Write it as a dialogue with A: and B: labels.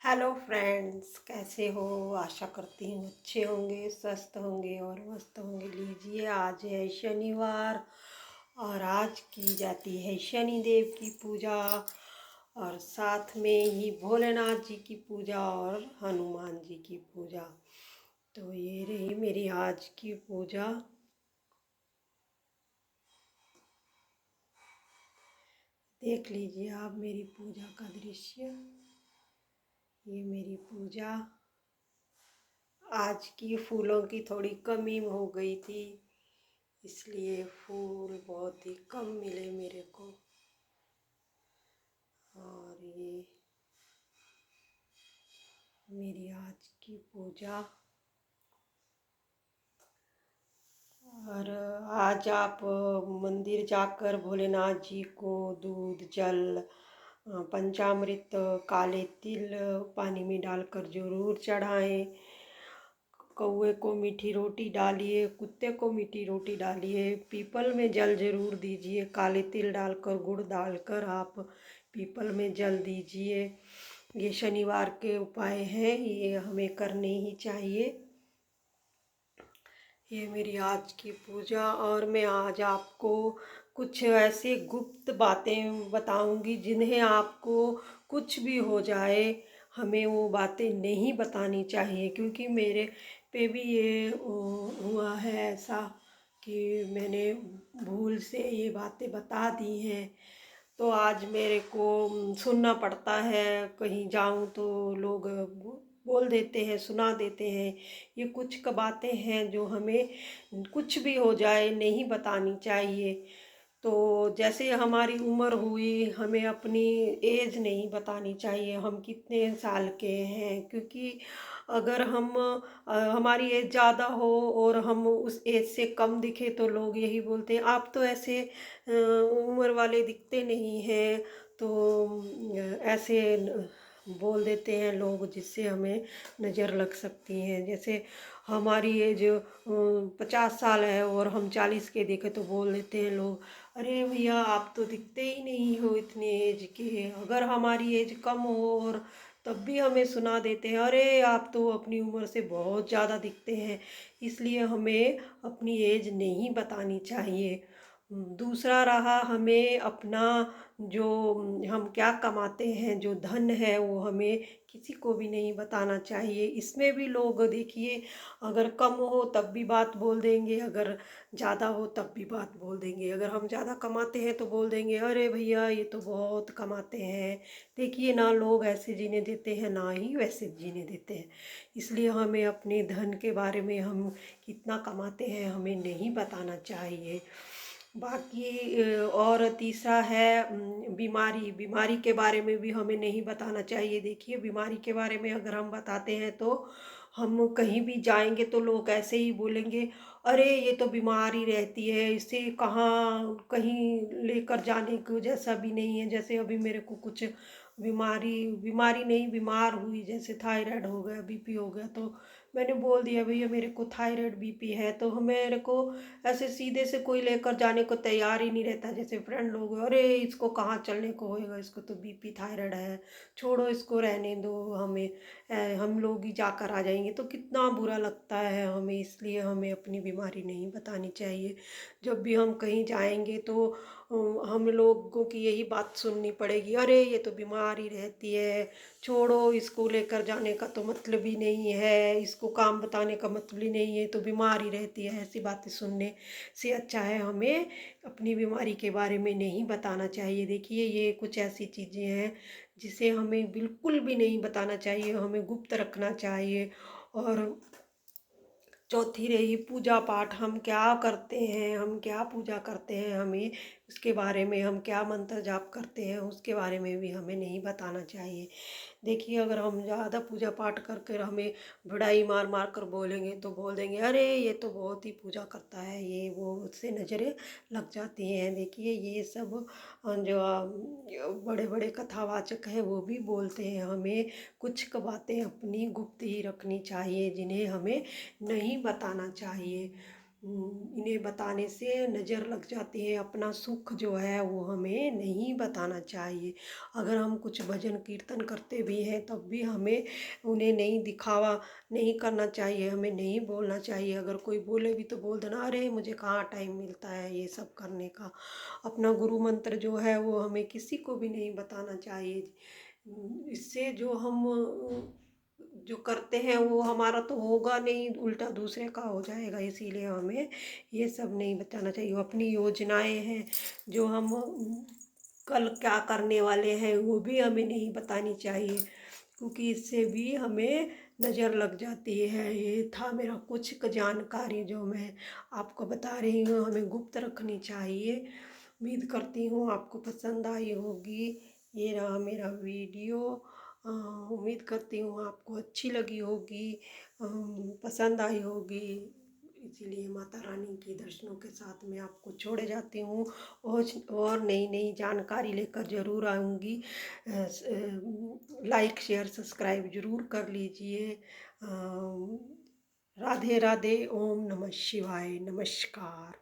A: Hello friends, कैसे हो? आशा करती हूँ अच्छे होंगे, स्वस्थ होंगे और मस्त होंगे। लीजिए, आज है शनिवार और आज की जाती है शनिदेव की पूजा और साथ में ही भोलेनाथ जी की पूजा और हनुमान जी की पूजा। तो ये रही मेरी आज की पूजा। देख लीजिए आप मेरी पूजा का दृश्य। ये मेरी पूजा आज की फूलों की थोड़ी कमी हो गई थी, इसलिए फूल बहुत ही कम मिले मेरे को। और ये मेरी आज की पूजा। और आज आप मंदिर जाकर भोलेनाथ जी को दूध, जल, पंचामृत, काले तिल पानी में डालकर जरूर चढ़ाएं। कौवे को मीठी रोटी डालिए, कुत्ते को मीठी रोटी डालिए, पीपल में जल जरूर दीजिए। काले तिल डालकर, गुड़ डालकर आप पीपल में जल दीजिए। ये शनिवार के उपाय हैं, ये हमें करने ही चाहिए। ये मेरी आज की पूजा। और मैं आज आपको कुछ ऐसे गुप्त बातें बताऊंगी जिन्हें आपको कुछ भी हो जाए हमें वो बातें नहीं बतानी चाहिए, क्योंकि मेरे पे भी ये हुआ है ऐसा कि मैंने भूल से ये बातें बता दी हैं। तो आज मेरे को सुनना पड़ता है। कहीं जाऊं तो लोग बोल देते हैं, सुना देते हैं। ये कुछ बातें हैं जो हमें कुछ भी हो जाए नहीं बतानी चाहिए। तो जैसे हमारी उम्र हुई, हमें अपनी एज नहीं बतानी चाहिए, हम कितने साल के हैं। क्योंकि अगर हमारी एज ज़्यादा हो और हम उस एज से कम दिखे तो लोग यही बोलते हैं, आप तो ऐसे उम्र वाले दिखते नहीं हैं। तो ऐसे बोल देते हैं लोग, जिससे हमें नज़र लग सकती हैं। जैसे हमारी एज 50 साल है और हम 40 के देखे तो बोल देते हैं लोग, अरे भैया आप तो दिखते ही नहीं हो इतने एज के। अगर हमारी एज कम हो और तब भी हमें सुना देते हैं, अरे आप तो अपनी उम्र से बहुत ज़्यादा दिखते हैं। इसलिए हमें अपनी एज नहीं बतानी चाहिए। दूसरा रहा, हमें अपना जो हम क्या कमाते हैं, जो धन है, वो हमें किसी को भी नहीं बताना चाहिए। इसमें भी लोग देखिए, अगर कम हो तब भी बात बोल देंगे, अगर ज़्यादा हो तब भी बात बोल देंगे। अगर हम ज़्यादा कमाते हैं तो बोल देंगे, अरे भैया ये तो बहुत कमाते हैं। देखिए ना, लोग ऐसे जीने देते हैं, ना ही वैसे जीने देते हैं। इसलिए हमें अपने धन के बारे में, हम कितना कमाते हैं, हमें नहीं बताना चाहिए। बाकी और तीसरा है बीमारी। बीमारी के बारे में भी हमें नहीं बताना चाहिए। देखिए, बीमारी के बारे में अगर हम बताते हैं तो हम कहीं भी जाएंगे तो लोग ऐसे ही बोलेंगे, अरे ये तो बीमारी रहती है, इसे कहाँ कहीं लेकर जाने को जैसा भी नहीं है। जैसे अभी मेरे को कुछ बीमारी बीमारी नहीं, बीमार हुई, जैसे थायराइड हो गया, बीपी हो गया, तो मैंने बोल दिया भैया मेरे को थायराइड बीपी है। तो मेरे को ऐसे सीधे से कोई लेकर जाने को तैयार ही नहीं रहता। जैसे फ्रेंड लोग, अरे इसको कहाँ चलने को होएगा, इसको तो बीपी थायराइड है, छोड़ो इसको, रहने दो, हमें हम लोग ही जाकर आ जाएंगे। तो कितना बुरा लगता है हमें। इसलिए हमें अपनी बीमारी नहीं बतानी चाहिए। जब भी हम कहीं जाएंगे तो हम लोगों की यही बात सुननी पड़ेगी, अरे ये तो बीमार ही रहती है, छोड़ो, इसको लेकर जाने का तो मतलब ही नहीं है, इसको काम बताने का मतलब ही नहीं है, तो बीमार ही रहती है। ऐसी बातें सुनने से अच्छा है हमें अपनी बीमारी के बारे में नहीं बताना चाहिए। देखिए, ये कुछ ऐसी चीज़ें हैं जिसे हमें बिल्कुल भी नहीं बताना चाहिए, हमें गुप्त रखना चाहिए। और चौथी रही पूजा पाठ। हम क्या करते हैं, हम क्या पूजा करते हैं, हमें उसके बारे में, हम क्या मंत्र जाप करते हैं उसके बारे में भी हमें नहीं बताना चाहिए। देखिए, अगर हम ज़्यादा पूजा पाठ कर कर हमें बड़ाई मार मार कर बोलेंगे तो बोल देंगे, अरे ये तो बहुत ही पूजा करता है, ये वो, उससे नज़रें लग जाती हैं। देखिए, ये सब जो बड़े बड़े कथावाचक हैं वो भी बोलते हैं, हमें कुछ बातें अपनी गुप्त ही रखनी चाहिए, जिन्हें हमें नहीं बताना चाहिए। इन्हें बताने से नज़र लग जाती है। अपना सुख जो है वो हमें नहीं बताना चाहिए। अगर हम कुछ भजन कीर्तन करते भी हैं तब भी हमें उन्हें नहीं दिखावा नहीं करना चाहिए, हमें नहीं बोलना चाहिए। अगर कोई बोले भी तो बोल देना, अरे मुझे कहाँ टाइम मिलता है ये सब करने का। अपना गुरु मंत्र जो है वो हमें किसी को भी नहीं बताना चाहिए। इससे जो हम जो करते हैं वो हमारा तो होगा नहीं, उल्टा दूसरे का हो जाएगा। इसीलिए हमें ये सब नहीं बताना चाहिए। अपनी योजनाएं हैं जो हम कल क्या करने वाले हैं वो भी हमें नहीं बतानी चाहिए, क्योंकि इससे भी हमें नज़र लग जाती है। ये था मेरा कुछ जानकारी जो मैं आपको बता रही हूँ, हमें गुप्त रखनी चाहिए। उम्मीद करती हूँ आपको पसंद आई होगी। ये रहा मेरा वीडियो। उम्मीद करती हूँ आपको अच्छी लगी होगी, पसंद आई होगी। इसीलिए माता रानी के दर्शनों के साथ मैं आपको छोड़े जाती हूँ। और नई नई जानकारी लेकर ज़रूर आऊँगी। लाइक शेयर सब्सक्राइब ज़रूर कर लीजिए। राधे राधे। ओम नमः शिवाय। नमस्कार।